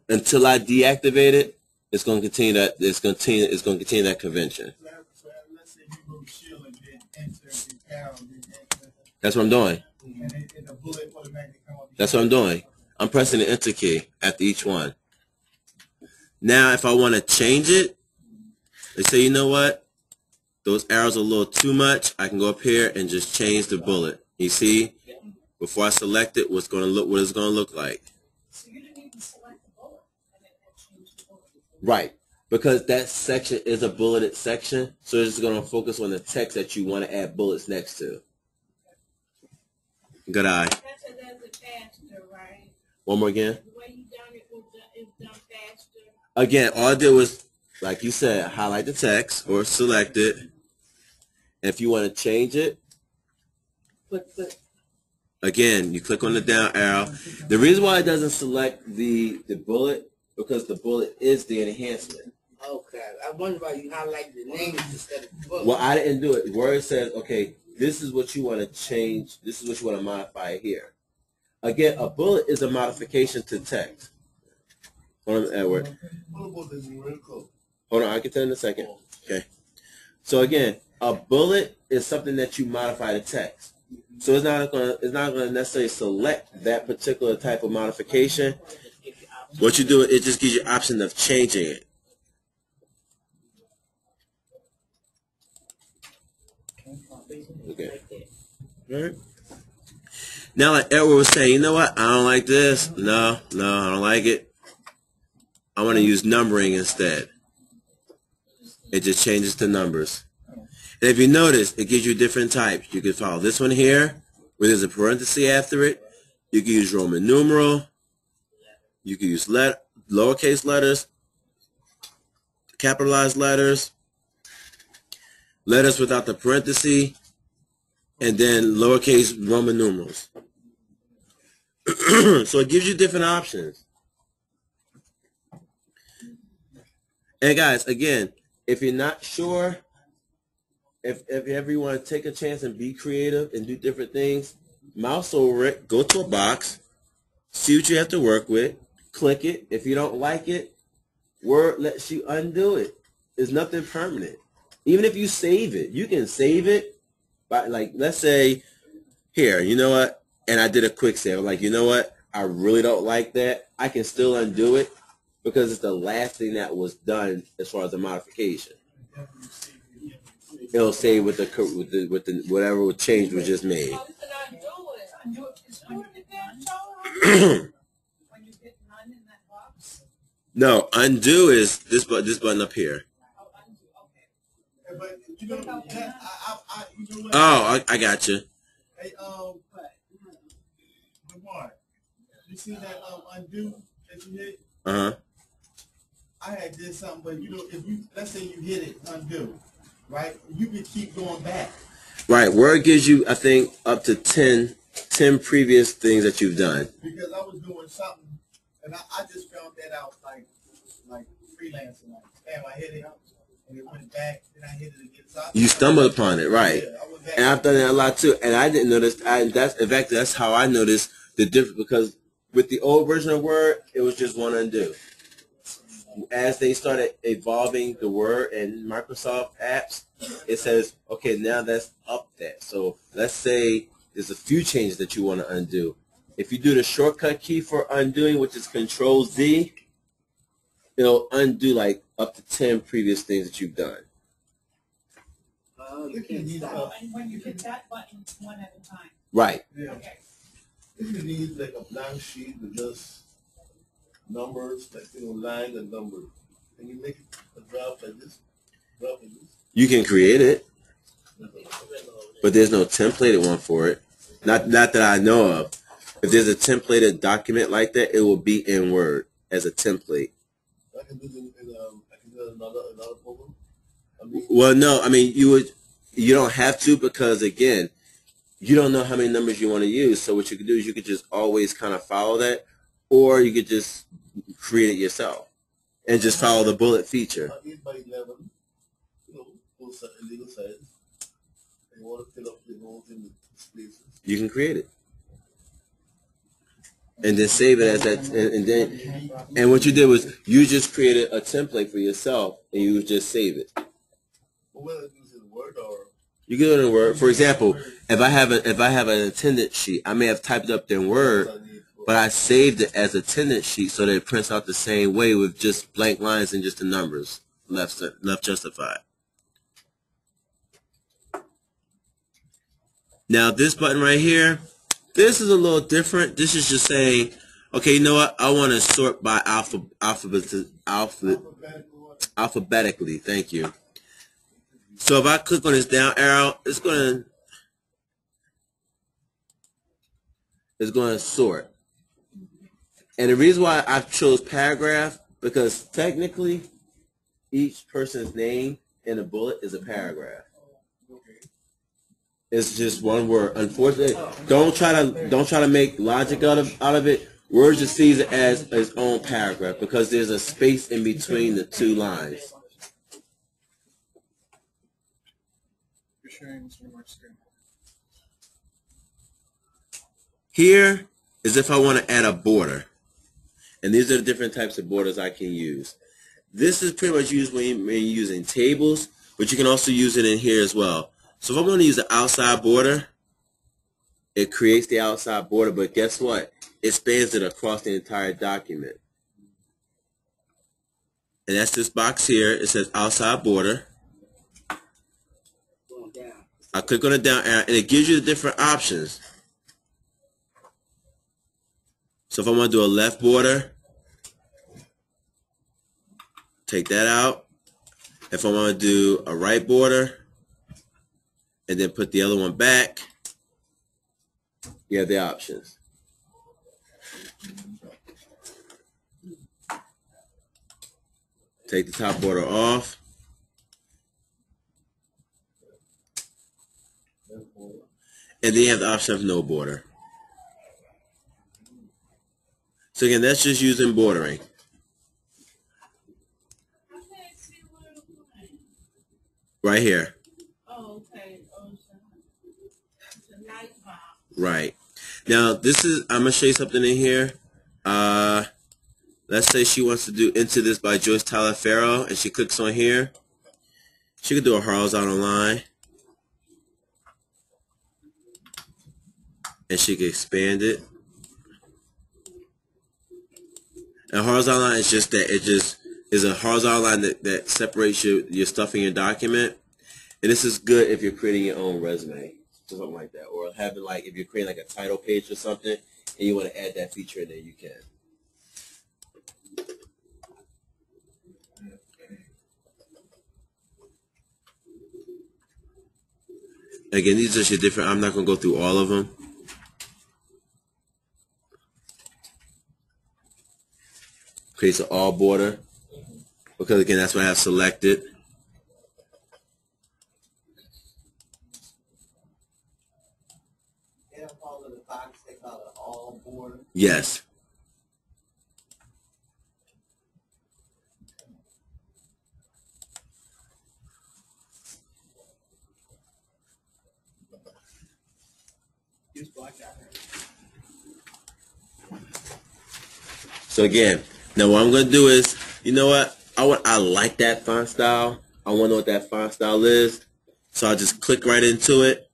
Until I deactivate it, it's going to continue that. It's going to continue that convention. So let's say you go chill and then enter the arrow, then enter. That's what I'm doing. And the bullet automatically come up. That's what I'm doing. I'm pressing the enter key after each one. Now, if I want to change it, let's say, you know what? Those arrows are a little too much. I can go up here and just change the bullet. You see, before I select it, what it's going to look like. So you didn't even select the bullet and then change the bullet. Right. Because that section is a bulleted section, so it's going to focus on the text that you want to add bullets next to. Good eye. That's a faster, right? One more again. The way you done it is done faster. Again, all I did was, like you said, highlight the text or select it. And if you want to change it, again, you click on the down arrow. The reason why it doesn't select the bullet, because the bullet is the enhancement. Okay. I wonder why you highlight the names instead of the book. Well, I didn't do it. Word says, okay, this is what you want to change. This is what you want to modify here. Again, a bullet is a modification to text. Hold on, Edward. Hold on, I can tell you in a second. Okay. So again, a bullet is something that you modify to text. So it's not gonna necessarily select that particular type of modification. What you do, it just gives you the option of changing it. Okay. All right. Now, like Edward was saying, you know what? I don't like this. No, I don't like it. I want to use numbering instead. It just changes to numbers. And if you notice, it gives you different types. You can follow this one here, where there's a parenthesis after it. You can use Roman numeral. You can use lowercase letters, capitalized letters, letters without the parenthesis, and then lowercase Roman numerals. So it gives you different options. And guys, again, if you're not sure, if ever you want to take a chance and be creative and do different things, mouse over it, go to a box, see what you have to work with, click it. If you don't like it, Word lets you undo it. It's nothing permanent. Even if you save it, you can save it by, like, let's say here, you know what? And I did a quick save. I'm like, you know what? I really don't like that. I can still undo it because it's the last thing that was done as far as the modification. It'll say with the whatever change was just made. How can I do it? Undo it. Is doing it again, Charlie? When you hit none in that box? No, undo is this button up here. Oh, undo. Okay. But you know, you know what? Oh, I got you. Hey, Lamar, you see that undo that you hit? Uh-huh. I had did something, but you know, if you, let's say you hit it, undo, right? You can keep going back. Right. Word gives you, I think, up to 10 previous things that you've done. Because I was doing something, and I just found that out like freelancing. Like, damn, I hit it, and it went back, then I hit it again. So You stumbled upon it, right? Yeah, I went back. And I've done that a lot too. And I didn't notice. In fact, that's how I noticed the difference, because with the old version of Word, it was just one undo. As they started evolving the Word and Microsoft apps, it says, okay, now that's up that. So let's say there's a few changes that you want to undo. If you do the shortcut key for undoing, which is Control-Z, it'll undo like up to 10 previous things that you've done. You can't stop. And when you hit that button, it's one at a time. Right. Yeah. Okay. If you need like a blank sheet with just numbers, like line and numbers, can you make a draft like this? You can create it, but there's no templated one for it. Not that I know of. If there's a templated document like that, it will be in Word as a template. I can do another program. Well, no, I mean you don't have to, because again, you don't know how many numbers you want to use. So what you could do is you could just always kind of follow that, or you could just create it yourself and just follow the bullet feature. 8 by 11, full size, legal size. And you want to fill up the holes in the spaces. You can create it, and then save it as that. And what you did was you just created a template for yourself, and you just save it. Well, whether it's in Word or You can do it in Word. For example, if I have an attendance sheet, I may have typed it up in Word, but I saved it as attendance sheet so that it prints out the same way with just blank lines and just the numbers left justified. Now this button right here, this is a little different. This is just saying, okay, you know what? I want to sort by alphabetically. Thank you. So if I click on this down arrow, it's going to sort. And the reason why I chose paragraph, because technically each person's name in a bullet is a paragraph. It's just one word. Unfortunately, don't try to make logic out of it. Word just sees it as its own paragraph because there's a space in between the two lines. Here is if I want to add a border. And these are the different types of borders I can use. This is pretty much used when you're using tables, but you can also use it in here as well. So if I'm going to use the outside border, it creates the outside border, but guess what? It spans it across the entire document. And that's this box here. It says outside border. I click on the down arrow, and it gives you the different options. So if I want to do a left border, take that out. If I want to do a right border, and then put the other one back, you have the options. Take the top border off. And then you have the option of no border. So again, that's just using bordering. Right here. Oh, okay. Oh, it's a nice box. Right. Now, this is, I'm going to show you something in here. Let's say she wants to do Into This by Joyce Tyler Farrell, and she clicks on here. She could do a horizontal line. And she can expand it. And a horizontal line is just that. It just is a horizontal line that separates your stuff in your document. And this is good if you're creating your own resume. Something like that. Or having, like, if you're creating like a title page or something and you want to add that feature in there, you can. Again, these are just different. I'm not going to go through all of them. Creates an all border. Because again, that's what I have selected. They don't call it a box, they call it all border. Yes. So again, now what I'm going to do is, you know what? I like that font style. I want to know what that font style is. So I'll just click right into it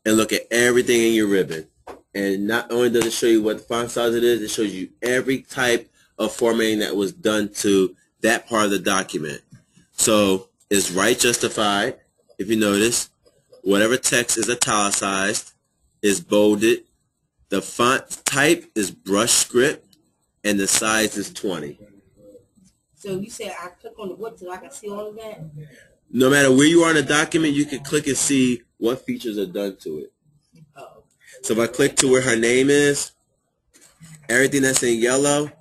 and look at everything in your ribbon. And not only does it show you what the font size it is, it shows you every type of formatting that was done to that part of the document. So it's right justified, if you notice. Whatever text is italicized is bolded. The font type is brush script. And the size is 20. So you said I click on the what so I can see all of that? No matter where you are in the document, you can click and see what features are done to it. Oh. So if I click to where her name is, everything that's in yellow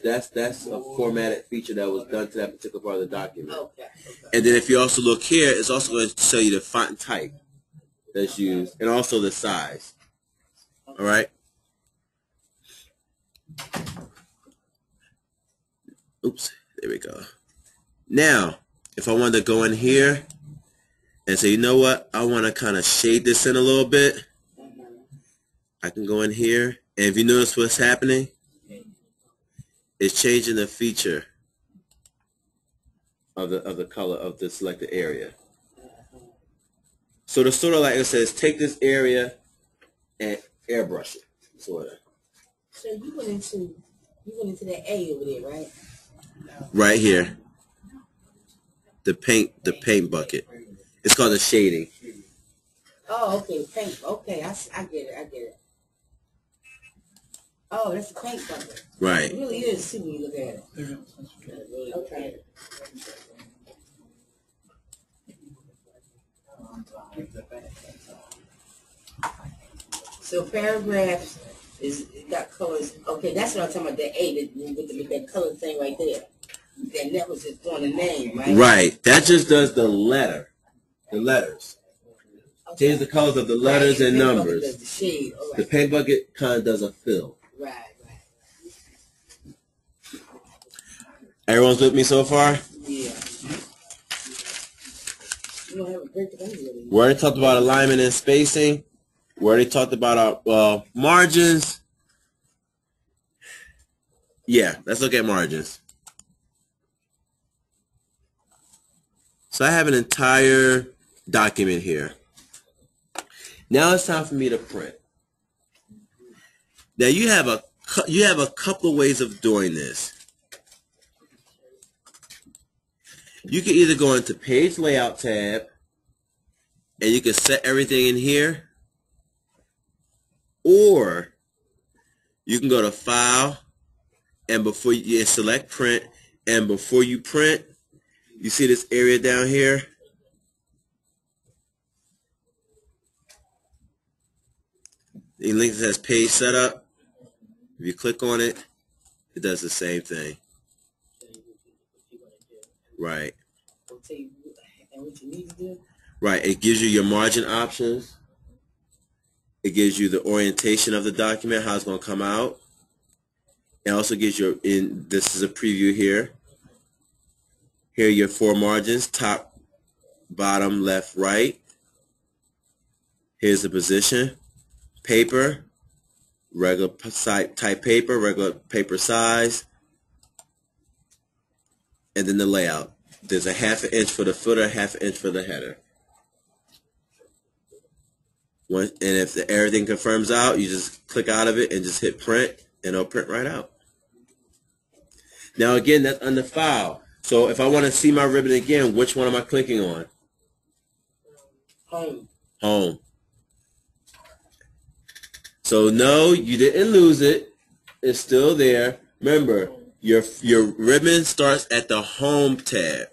that's a formatted feature that was done to that particular part of the document. Okay. And then if you also look here, it's also going to show you the font type that's used and also the size. All right. Oops, there we go. Now, if I wanted to go in here and say, you know what, I want to kind of shade this in a little bit, I can go in here, and if you notice what's happening, it's changing the feature of the color of the selected area. So the sort of like it says, take this area and airbrush it, sort of. So you went into that A over there, right? Right here. The paint bucket. It's called the shading. Oh, okay, paint. Okay, I get it. Oh, that's a paint bucket. Right. It really is too when you look at it. Okay. So paragraphs got colors. Okay, that's what I'm talking about. The A with that color thing right there. Then that was just doing the name, right? Right. That just does the letter. The letters. Okay. Change the colors of the letters right. and The numbers. does the shade. All right. The paint bucket kind of does a fill. Right. Everyone's with me so far? Yeah. You don't have a break of anybody. We already talked about alignment and spacing. We already talked about our margins. Yeah, let's look at margins. So I have an entire document here. Now it's time for me to print. Now you have a couple of ways of doing this. You can either go into Page Layout tab, and you can set everything in here, or you can go to File, and before you select Print, and before you print, you see this area down here? The link that says Page Setup. If you click on it, it does the same thing. Right. Right. It gives you your margin options. It gives you the orientation of the document, how it's going to come out. It also gives you, this is a preview here. Here are your 4 margins, top, bottom, left, right. Here's the position. Paper, regular type paper, regular paper size. And then the layout. There's a 1/2 inch for the footer, 1/2 inch for the header. And if everything confirms out, you just click out of it and just hit print, and it'll print right out. Now again, that's under File. So if I want to see my ribbon again, which one am I clicking on? Home. Home. So no, you didn't lose it. It's still there. Remember, your ribbon starts at the Home tab.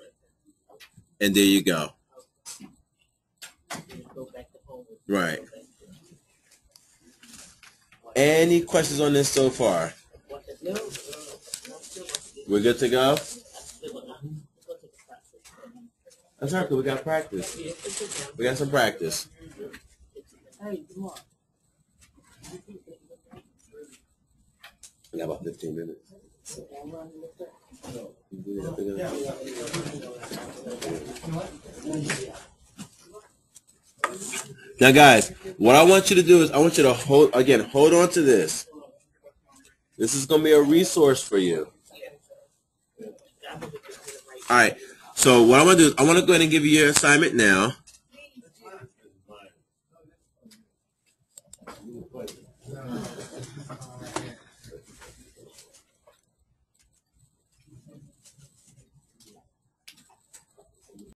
And there you go. Right. Any questions on this so far? We're good to go? That's right, we got practice. We got some practice. We got about 15 minutes. Now guys, what I want you to do is I want you to hold on to this. This is going to be a resource for you. Alright, so what I want to do is I want to go ahead and give you your assignment now.